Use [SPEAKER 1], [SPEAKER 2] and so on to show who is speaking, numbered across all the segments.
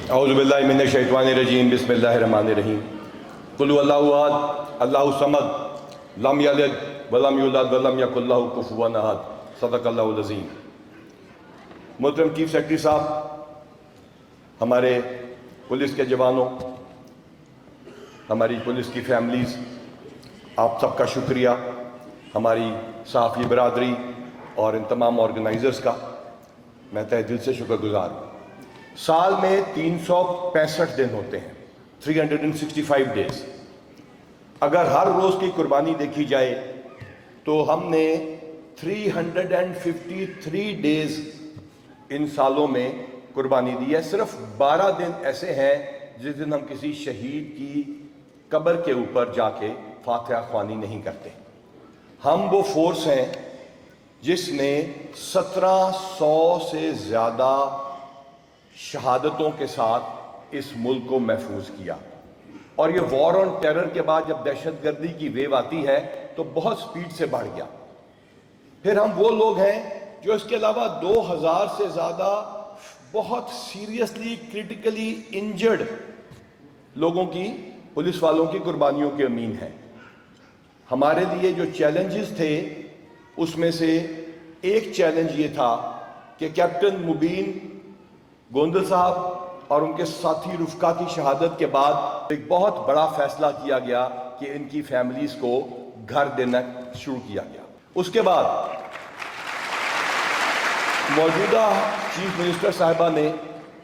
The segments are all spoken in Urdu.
[SPEAKER 1] اعوذ باللہ من الشیطان الرجیم بسم اللہ الرحمن الرحیم قل هو اللہ احد اللہ الصمد لم یلد ولم یولد ولم یکن لہ کفوا احد صدق اللہ العظیم۔ محترم چیف سیکرٹری صاحب، ہمارے پولیس کے جوانوں، ہماری پولیس کی فیملیز، آپ سب کا شکریہ، ہماری صحافی برادری اور ان تمام آرگنائزرز کا میں تہہ دل سے شکر گزار ہوں۔ سال میں 365 دن ہوتے ہیں، 365 ڈیز۔ اگر ہر روز کی قربانی دیکھی جائے تو ہم نے 353 ڈیز ان سالوں میں قربانی دی ہے۔ صرف 12 دن ایسے ہیں جس دن ہم کسی شہید کی قبر کے اوپر جا کے فاتحہ خوانی نہیں کرتے۔ ہم وہ فورس ہیں جس نے 1700 سے زیادہ شہادتوں کے ساتھ اس ملک کو محفوظ کیا، اور یہ وار آن ٹیرر کے بعد جب دہشت گردی کی ویو آتی ہے تو بہت سپیڈ سے بڑھ گیا۔ پھر ہم وہ لوگ ہیں جو اس کے علاوہ 2000 سے زیادہ بہت سیریسلی کرٹیکلی انجرڈ لوگوں کی، پولیس والوں کی قربانیوں کے امین ہیں۔ ہمارے لیے جو چیلنجز تھے اس میں سے ایک چیلنج یہ تھا کہ کیپٹن مبین گوندل صاحب اور ان کے ساتھی رفقا کی شہادت کے بعد ایک بہت بڑا فیصلہ کیا گیا کہ ان کی فیملیز کو گھر دینا شروع کیا گیا۔ اس کے بعد موجودہ چیف منسٹر صاحبہ نے،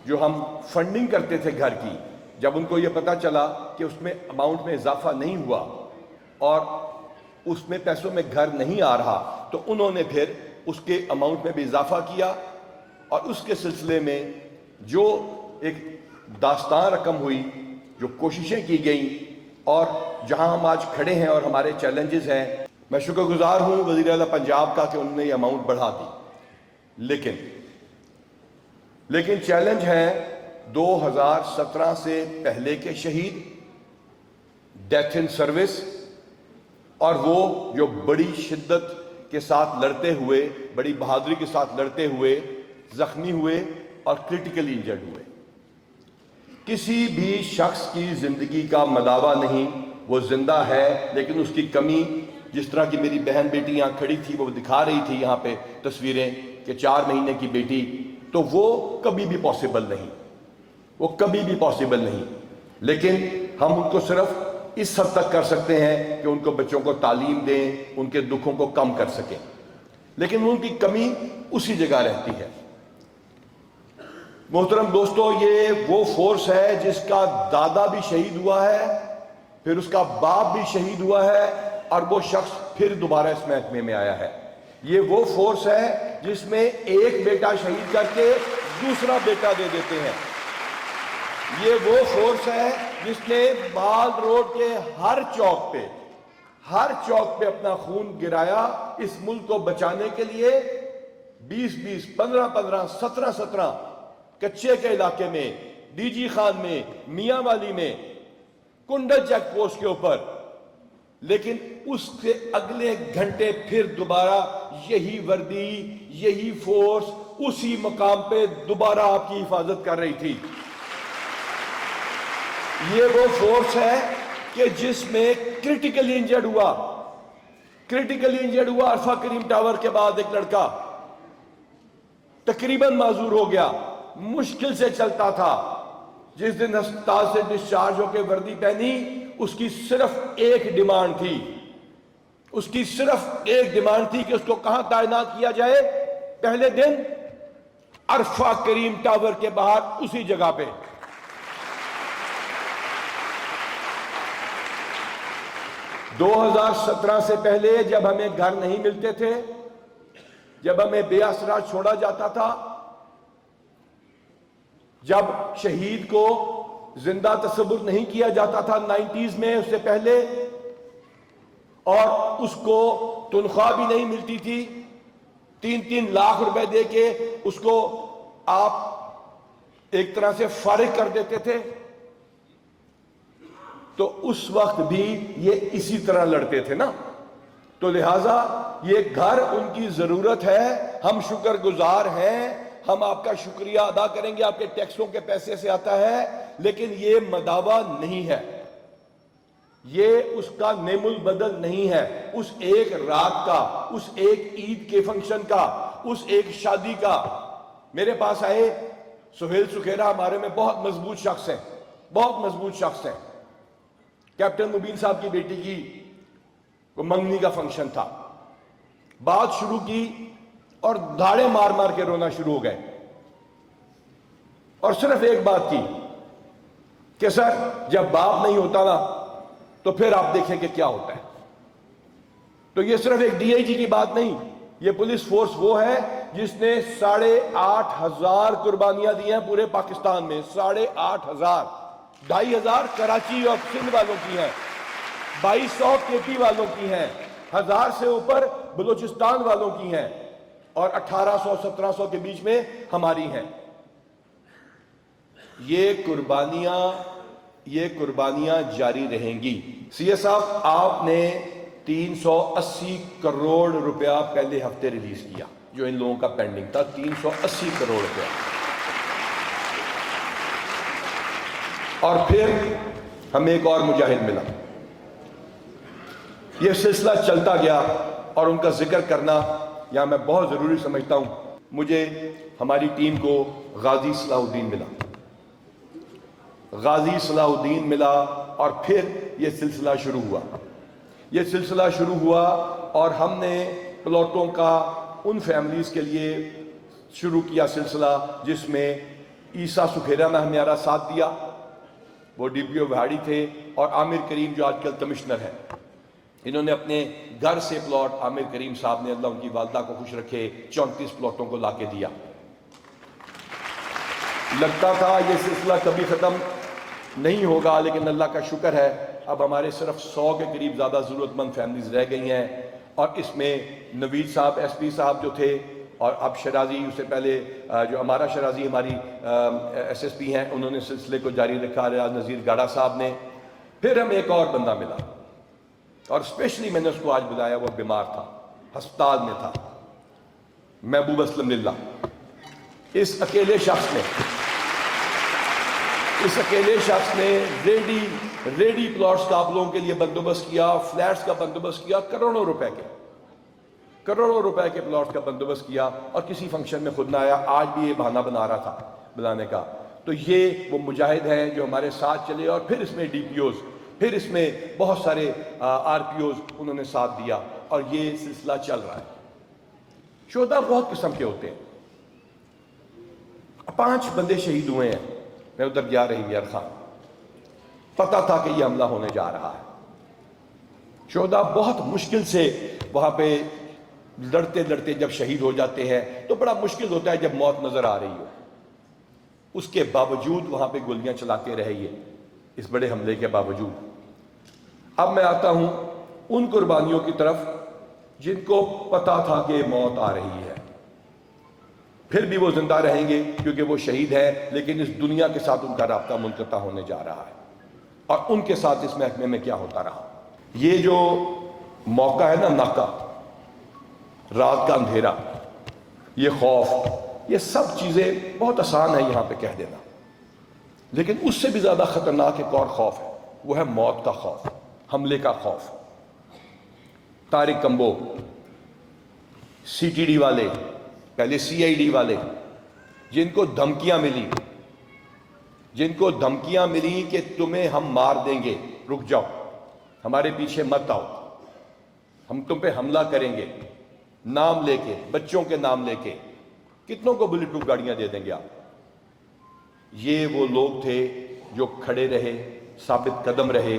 [SPEAKER 1] جو ہم فنڈنگ کرتے تھے گھر کی، جب ان کو یہ پتہ چلا کہ اس میں اماؤنٹ میں اضافہ نہیں ہوا اور اس میں پیسوں میں گھر نہیں آ رہا، تو انہوں نے پھر اس کے اماؤنٹ میں بھی اضافہ کیا، اور اس کے سلسلے میں جو ایک داستان رقم ہوئی، جو کوششیں کی گئیں، اور جہاں ہم آج کھڑے ہیں اور ہمارے چیلنجز ہیں، میں شکر گزار ہوں وزیر اعلیٰ پنجاب کا کہ انہوں نے یہ اماؤنٹ بڑھا دی۔ لیکن چیلنج ہے 2017 سے پہلے کے شہید، ڈیتھ ان سروس، اور وہ جو بڑی شدت کے ساتھ لڑتے ہوئے، بڑی بہادری کے ساتھ لڑتے ہوئے زخمی ہوئے اور کرٹیکلی انجرڈ ہوئے۔ کسی بھی شخص کی زندگی کا مداوع نہیں، وہ زندہ ہے لیکن اس کی کمی، جس طرح کی میری بہن بیٹی یہاں کھڑی تھی، وہ دکھا رہی تھی یہاں پہ تصویریں کہ 4 مہینے کی بیٹی، تو وہ کبھی بھی پاسبل نہیں، وہ کبھی بھی پاسبل نہیں۔ لیکن ہم ان کو صرف اس حد تک کر سکتے ہیں کہ ان کو، بچوں کو تعلیم دیں، ان کے دکھوں کو کم کر سکیں، لیکن ان کی کمی اسی جگہ رہتی ہے۔ محترم دوستو، یہ وہ فورس ہے جس کا دادا بھی شہید ہوا ہے، پھر اس کا باپ بھی شہید ہوا ہے، اور وہ شخص پھر دوبارہ اس محکمے میں آیا ہے۔ یہ وہ فورس ہے جس میں ایک بیٹا شہید کر کے دوسرا بیٹا دے دیتے ہیں۔ یہ وہ فورس ہے جس نے مال روڈ کے ہر چوک پہ اپنا خون گرایا اس ملک کو بچانے کے لیے۔ 20 15 17 کچے کے علاقے میں، ڈی جی خان میں، میاں والی میں، کنڈل چیک پوسٹ کے اوپر، لیکن اس کے اگلے گھنٹے پھر دوبارہ یہی وردی، یہی فورس اسی مقام پہ دوبارہ آپ کی حفاظت کر رہی تھی۔ یہ وہ فورس ہے کہ جس میں کرٹیکلی انجرڈ ہوا عرفہ کریم ٹاور کے بعد ایک لڑکا تقریباً معذور ہو گیا، مشکل سے چلتا تھا۔ جس دن ہسپتال سے ڈسچارج ہو کے وردی پہنی، اس کی صرف ایک ڈیمانڈ تھی کہ اس کو کہاں تعینات کیا جائے؟ پہلے دن عرفہ کریم ٹاور کے باہر، اسی جگہ پہ۔ 2017 سے پہلے جب ہمیں گھر نہیں ملتے تھے، جب ہمیں بے آسرا چھوڑا جاتا تھا، جب شہید کو زندہ تصور نہیں کیا جاتا تھا 90s میں، اس سے پہلے، اور اس کو تنخواہ بھی نہیں ملتی تھی، 3 لاکھ روپے دے کے اس کو آپ ایک طرح سے فارغ کر دیتے تھے، تو اس وقت بھی یہ اسی طرح لڑتے تھے نا۔ تو لہٰذا یہ گھر ان کی ضرورت ہے۔ ہم شکر گزار ہیں ہم آپ کا شکریہ ادا کریں گے، آپ کے ٹیکسوں کے پیسے سے آتا ہے، لیکن یہ مداوع نہیں ہے، یہ اس کا نعم البدل نہیں ہے، اس ایک رات کا، اس ایک عید کے فنکشن کا، اس ایک شادی کا۔ میرے پاس آئے سہیل سکھیرا، ہمارے میں بہت مضبوط شخص ہیں، بہت مضبوط شخص ہیں۔ کیپٹن مبین صاحب کی بیٹی کی منگنی کا فنکشن تھا، بات شروع کی اور دھاڑے مار مار کے رونا شروع ہو گئے، اور صرف ایک بات کی کہ سر جب باپ نہیں ہوتا نا تو پھر آپ دیکھیں کہ کیا ہوتا ہے۔ تو یہ صرف ایک ڈی آئی جی کی بات نہیں، یہ پولیس فورس وہ ہے جس نے 8,500 قربانیاں دی ہیں پورے پاکستان میں، 8,500، 2,500 کراچی اور سندھ والوں کی ہیں، 2,200 کے پی والوں کی ہیں، 1,000 سے اوپر بلوچستان والوں کی ہیں، اور 1,800 1,700 کے بیچ میں ہماری ہیں۔ یہ قربانیاں جاری رہیں گی۔ سی اے صاحب، آپ نے 380 کروڑ روپیہ پہلے ہفتے ریلیز کیا، جو ان لوگوں کا پینڈنگ تھا، 380 کروڑ روپیہ، اور پھر ہمیں ایک اور مجاہد ملا۔ یہ سلسلہ چلتا گیا، اور ان کا ذکر کرنا یہاں میں بہت ضروری سمجھتا ہوں۔ مجھے ہماری ٹیم کو غازی صلاح الدین ملا، غازی صلاح الدین ملا، اور پھر یہ سلسلہ شروع ہوا، اور ہم نے پلاٹوں کا ان فیملیز کے لیے شروع کیا سلسلہ، جس میں عیسیٰ سکھیرا نے ہمارا ساتھ دیا، وہ ڈی پی او بہاڑی تھے، اور عامر کریم جو آج کل کمشنر ہیں، انہوں نے اپنے گھر سے پلاٹ، عامر کریم صاحب نے، اللہ ان کی والدہ کو خوش رکھے، 34 پلاٹوں کو لا کے دیا۔ لگتا تھا یہ سلسلہ کبھی ختم نہیں ہوگا، لیکن اللہ کا شکر ہے اب ہمارے صرف 100 کے قریب زیادہ ضرورت مند فیملیز رہ گئی ہیں، اور اس میں نوید صاحب ایس پی صاحب جو تھے، اور اب شرازی، اس سے پہلے جو ہمارا شرازی ہماری ایس ایس پی ہیں، انہوں نے سلسلے کو جاری رکھا، ریاض نذیر گاڑا صاحب نے۔ پھر ہمیں ایک اور بندہ ملا، اور اسپیشلی میں نے اس کو آج بلایا، وہ بیمار تھا، ہسپتال میں تھا، محبوب اسلم للہ۔ اس اکیلے شخص نے ریڈی پلاٹس کا آپ لوگوں کے لیے بندوبست کیا، فلیٹس کا بندوبست کیا، کروڑوں روپے کے پلاٹس کا بندوبست کیا، اور کسی فنکشن میں خود نہ آیا، آج بھی یہ بہانہ بنا رہا تھا بلانے کا۔ تو یہ وہ مجاہد ہیں جو ہمارے ساتھ چلے، اور پھر اس میں ڈی پی اوز، پھر اس میں بہت سارے آر پی اوز انہوں نے ساتھ دیا، اور یہ سلسلہ چل رہا ہے۔ شہداء بہت قسم کے ہوتے ہیں۔ 5 بندے شہید ہوئے ہیں، میں ادھر گیا رہی یار خان، پتا تھا کہ یہ حملہ ہونے جا رہا ہے۔ شہداء بہت مشکل سے وہاں پہ لڑتے لڑتے جب شہید ہو جاتے ہیں تو بڑا مشکل ہوتا ہے جب موت نظر آ رہی ہو، اس کے باوجود وہاں پہ گولیاں چلاتے رہیے، اس بڑے حملے کے باوجود۔ اب میں آتا ہوں ان قربانیوں کی طرف جن کو پتا تھا کہ موت آ رہی ہے، پھر بھی وہ زندہ رہیں گے کیونکہ وہ شہید ہیں، لیکن اس دنیا کے ساتھ ان کا رابطہ منقطع ہونے جا رہا ہے، اور ان کے ساتھ اس محکمے میں کیا ہوتا رہا۔ یہ جو موقع ہے نا، ناکہ، رات کا اندھیرا، یہ خوف، یہ سب چیزیں بہت آسان ہے یہاں پہ کہہ دینا، لیکن اس سے بھی زیادہ خطرناک ایک اور خوف ہے، وہ ہے موت کا خوف، حملے کا خوف۔ Tariq Kumbo, C T D والے، پہلے سی آئی ڈی والے، جن کو دھمکیاں ملی کہ تمہیں ہم مار دیں گے، رک جاؤ، ہمارے پیچھے مت آؤ، ہم تم پہ حملہ کریں گے، نام لے کے، بچوں کے نام لے کے، کتنوں کو بلٹ پروف گاڑیاں دے دیں گے آپ۔ یہ وہ لوگ تھے جو کھڑے رہے، ثابت قدم رہے،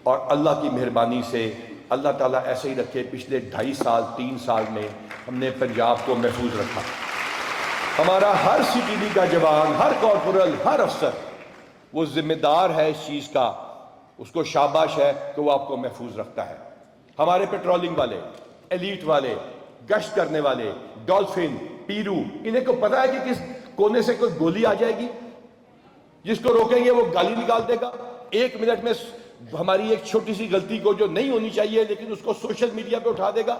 [SPEAKER 1] اور اللہ کی مہربانی سے اللہ تعالیٰ ایسے ہی رکھے، پچھلے 2.5 سال 3 سال میں ہم نے پنجاب کو محفوظ رکھا۔ ہمارا ہر سی ٹی ڈی کا جوان، ہر کارپورل، ہر افسر وہ ذمہ دار ہے اس چیز کا، اس کو شاباش ہے کہ وہ آپ کو محفوظ رکھتا ہے۔ ہمارے پیٹرولنگ والے، ایلیٹ والے، گشت کرنے والے، ڈولفن، پیرو، انہیں کو پتا ہے کہ کس کونے سے کوئی گولی آ جائے گی، جس کو روکیں گے وہ گالی نکال دے گا، 1 منٹ میں ہماری ایک چھوٹی سی غلطی کو جو نہیں ہونی چاہیے لیکن اس کو سوشل میڈیا پہ اٹھا دے گا۔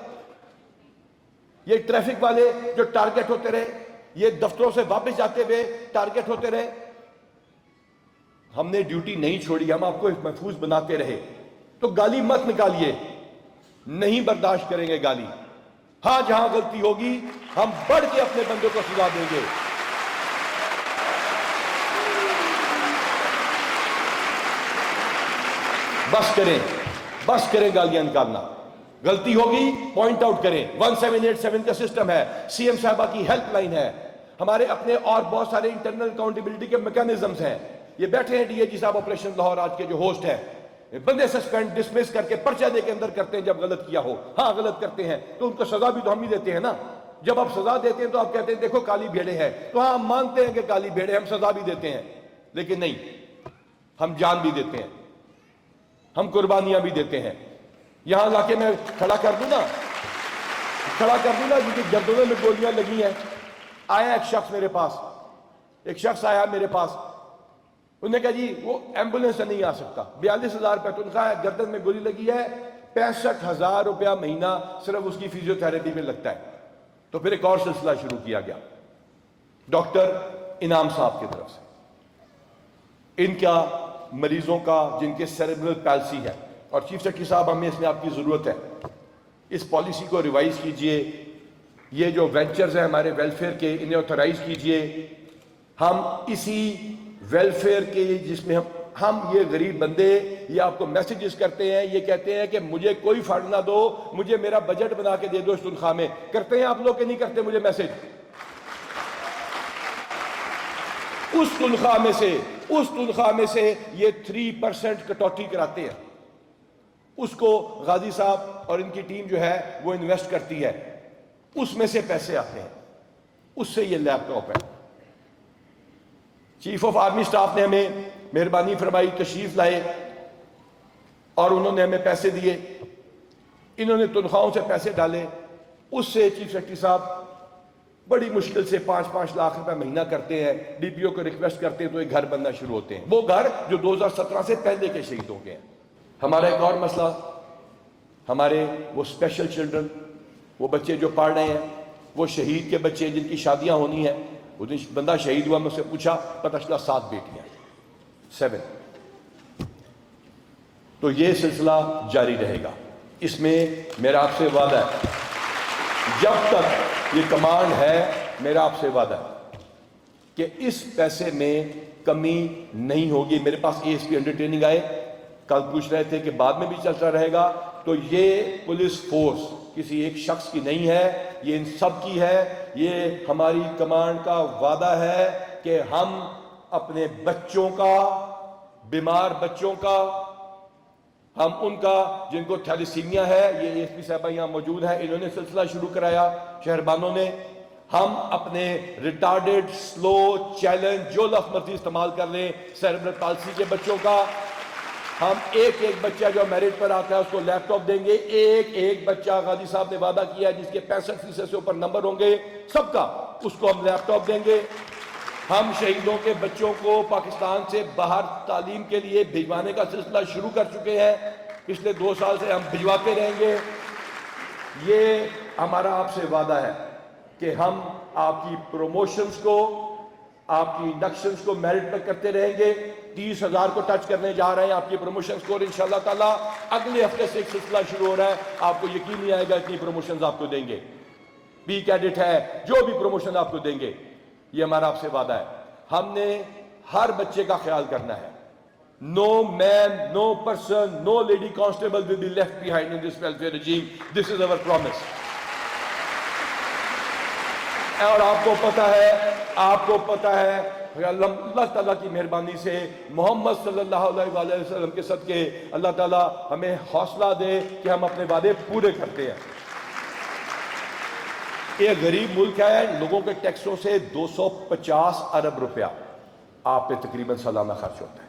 [SPEAKER 1] یہ ٹریفک والے جو ٹارگٹ ہوتے رہے، یہ دفتروں سے واپس جاتے ہوئے ٹارگٹ ہوتے رہے. ہم نے ڈیوٹی نہیں چھوڑی, ہم آپ کو محفوظ بناتے رہے. تو گالی مت نکالیے, نہیں برداشت کریں گے گالی. ہاں جہاں غلطی ہوگی ہم بڑھ کے اپنے بندوں کو سزا دیں گے. بس کریں گالیاں نکالنا. غلطی ہوگی پوائنٹ آؤٹ کریں. 1787 کا سسٹم ہے, سی ایم صاحبہ کی ہیلپ لائن ہے, ہمارے اپنے اور بہت سارے انٹرنل اکاؤنٹیبلٹی کے میکانزمز ہیں. یہ بیٹھے ہیں ڈی اے جی صاحب آپریشن لاہور آج کے جو ہوسٹ ہیں, بندے سسپینڈ ڈسمس کر کے پرچہ دے کے اندر کرتے ہیں جب غلط کیا ہو. ہاں غلط کرتے ہیں تو ان کو سزا بھی تو ہم ہی دیتے ہیں نا. جب آپ سزا دیتے ہیں تو آپ کہتے ہیں دیکھو کالی بھیڑے ہیں, تو ہاں ہم مانتے ہیں کہ کالی بھیڑے, ہم سزا بھی دیتے ہیں, لیکن نہیں, ہم جان بھی دیتے ہیں, ہم قربانیاں بھی دیتے ہیں. یہاں لا کے میں کھڑا کر دوں نا جن کی گردنوں میں گولیاں لگی ہیں. آیا ایک شخص میرے پاس, انہوں نے کہا جی وہ ایمبولینس سے نہیں آ سکتا, 42,000 روپے تنخواہ ہے, گردن میں گولی لگی ہے, 65,000 روپیہ مہینہ صرف اس کی فیزیو تھراپی میں لگتا ہے. تو پھر ایک اور سلسلہ شروع کیا گیا ڈاکٹر انعام صاحب کی طرف سے. ان کا مریضوں کا جن کے سیریبرل پیلسی ہے, اور چیف سیکرٹری صاحب ہمیں اس میں آپ کی ضرورت ہے, اس پالیسی کو ریوائز کیجئے. یہ جو وینچرز ہیں ہمارے ویلفیئر کے, انہیں آتھرائز کیجئے. ہم اسی ویلفیئر کے جس میں ہم یہ غریب بندے یہ آپ کو میسیجز کرتے ہیں, یہ کہتے ہیں کہ مجھے کوئی فنڈ نہ دو, مجھے میرا بجٹ بنا کے دے دو اس تنخواہ میں. کرتے ہیں آپ لوگ کہ نہیں کرتے مجھے میسج؟ اس تنخواہ میں سے یہ 3% کٹوتی کراتے ہیں. اس کو غازی صاحب اور ان کی ٹیم جو ہے وہ انویسٹ کرتی ہے, اس میں سے پیسے آتے ہیں, اس سے یہ لیپ ٹاپ ہے. چیف آف آرمی سٹاف نے ہمیں مہربانی فرمائی, تشریف لائے اور انہوں نے ہمیں پیسے دیے. انہوں نے تنخواہوں سے پیسے ڈالے, اس سے چیف سیکرٹری صاحب بڑی مشکل سے 5-5 لاکھ روپے مہینہ کرتے ہیں. ڈی پی او کو ریکویسٹ کرتے ہیں تو ایک گھر بننا شروع ہوتے ہیں, وہ گھر جو 2017 سے پہلے کے شہیدوں کے ہیں. ہمارا ایک اور مسئلہ, ہمارے وہ اسپیشل چلڈرن, وہ بچے جو پڑھ رہے ہیں, وہ شہید کے بچے جن کی شادیاں ہونی ہیں. وہ دن بندہ شہید ہوا, میں اس سے پوچھا, پتہ چلا 7 بیٹیاں, 7. تو یہ سلسلہ جاری رہے گا. اس میں میرا آپ سے وعدہ ہے, جب تک یہ کمانڈ ہے, میرا آپ سے وعدہ ہے کہ اس پیسے میں کمی نہیں ہوگی. میرے پاس A S P under training آئے, کل پوچھ رہے تھے کہ بعد میں بھی چلتا رہے گا. تو یہ پولیس فورس کسی ایک شخص کی نہیں ہے, یہ ان سب کی ہے. یہ ہماری کمانڈ کا وعدہ ہے کہ ہم اپنے بچوں کا, بیمار بچوں کا, ہم ان کا جن کو تھیلیسیمیا ہے, یہ اے ایس پی صاحبہ یہاں موجود ہے, انہوں نے سلسلہ شروع کرایا شہربانوں نے. ہم اپنے ریٹارڈڈ, سلو, چیلنج, جو لفظ مرضی استعمال کر لیں, سیریبرل پالسی کے بچوں کا, ہم ایک بچہ جو میرٹ پر آتا ہے اس کو لیپ ٹاپ دیں گے. ایک بچہ غازی صاحب نے وعدہ کیا جس کے 65% سے اوپر نمبر ہوں گے, سب کا اس کو ہم لیپ ٹاپ دیں گے. ہم شہیدوں کے بچوں کو پاکستان سے باہر تعلیم کے لیے بھجوانے کا سلسلہ شروع کر چکے ہیں. پچھلے 2 سال سے ہم بھجواتے رہیں گے. یہ ہمارا آپ سے وعدہ ہے کہ ہم آپ کی پروموشنز کو, آپ کی انڈکشنز کو میرٹ پر کرتے رہیں گے. 30,000 کو ٹچ کرنے جا رہے ہیں آپ کی پروموشن سکور انشاءاللہ تعالی. اگلے ہفتے سے ایک سلسلہ شروع ہو رہا ہے, آپ کو یقین نہیں آئے گا اتنی پروموشنز آپ کو دیں گے. بی کیڈٹ ہے, جو بھی پروموشن آپ کو دیں گے, یہ ہمارا آپ سے وعدہ ہے. ہم نے ہر بچے کا خیال کرنا ہے. No man, no person, no lady constable will be left behind in this welfare regime. This is our promise. اور آپ کو پتہ ہے اللہ تعالیٰ کی مہربانی سے, محمد صلی اللہ علیہ وسلم کے صدقے اللہ تعالیٰ ہمیں حوصلہ دے کہ ہم اپنے وعدے پورے کرتے ہیں. یہ غریب ملک ہے, لوگوں کے ٹیکسوں سے 250 ارب روپیہ آپ پہ تقریباً سالانہ خرچ ہوتا ہے.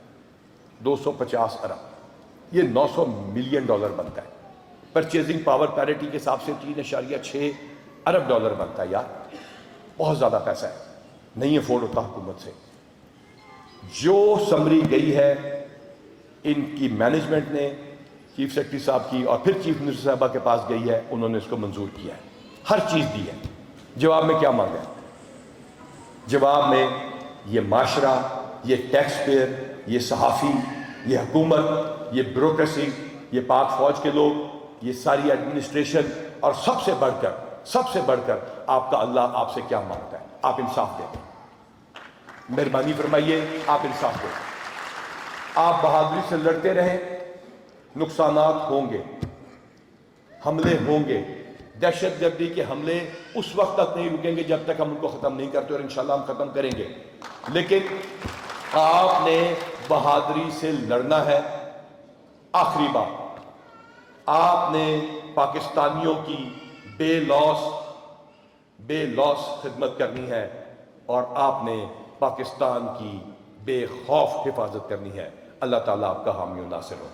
[SPEAKER 1] 250 ارب, یہ $900 ملین بنتا ہے. پرچیزنگ پاور پیریٹی کے حساب سے 3.6 ارب بنتا ہے. یار بہت زیادہ پیسہ ہے, نہیں افورڈ ہوتا حکومت سے. جو سمری گئی ہے ان کی مینجمنٹ نے, چیف سیکرٹری صاحب کی, اور پھر چیف منسٹر صاحبہ کے پاس گئی ہے, انہوں نے اس کو منظور کیا ہے, ہر چیز دی ہے. جواب میں کیا مانگا ہے؟ جواب میں یہ معاشرہ، یہ ٹیکس پیئر، یہ صحافی، یہ حکومت، یہ بیوروکریسی، یہ پاک فوج کے لوگ، یہ ساری ایڈمنسٹریشن، اور سب سے بڑھ کر آپ کا اللہ آپ سے کیا مانگتا ہے؟ آپ انصاف دیں، مہربانی فرمائیے، آپ انصاف دیں۔ آپ بہادری سے لڑتے رہیں، نقصانات ہوں گے، حملے ہوں گے، دہشت گردی کے حملے اس وقت تک نہیں رکیں گے جب تک ہم ان کو ختم نہیں کرتے، اور انشاءاللہ ہم ختم کریں گے، لیکن آپ نے بہادری سے لڑنا ہے۔ آخری بات، آپ نے پاکستانیوں کی بے لوث خدمت کرنی ہے، اور آپ نے پاکستان کی بے خوف حفاظت کرنی ہے۔ اللہ تعالیٰ آپ کا حامی و ناصر ہو۔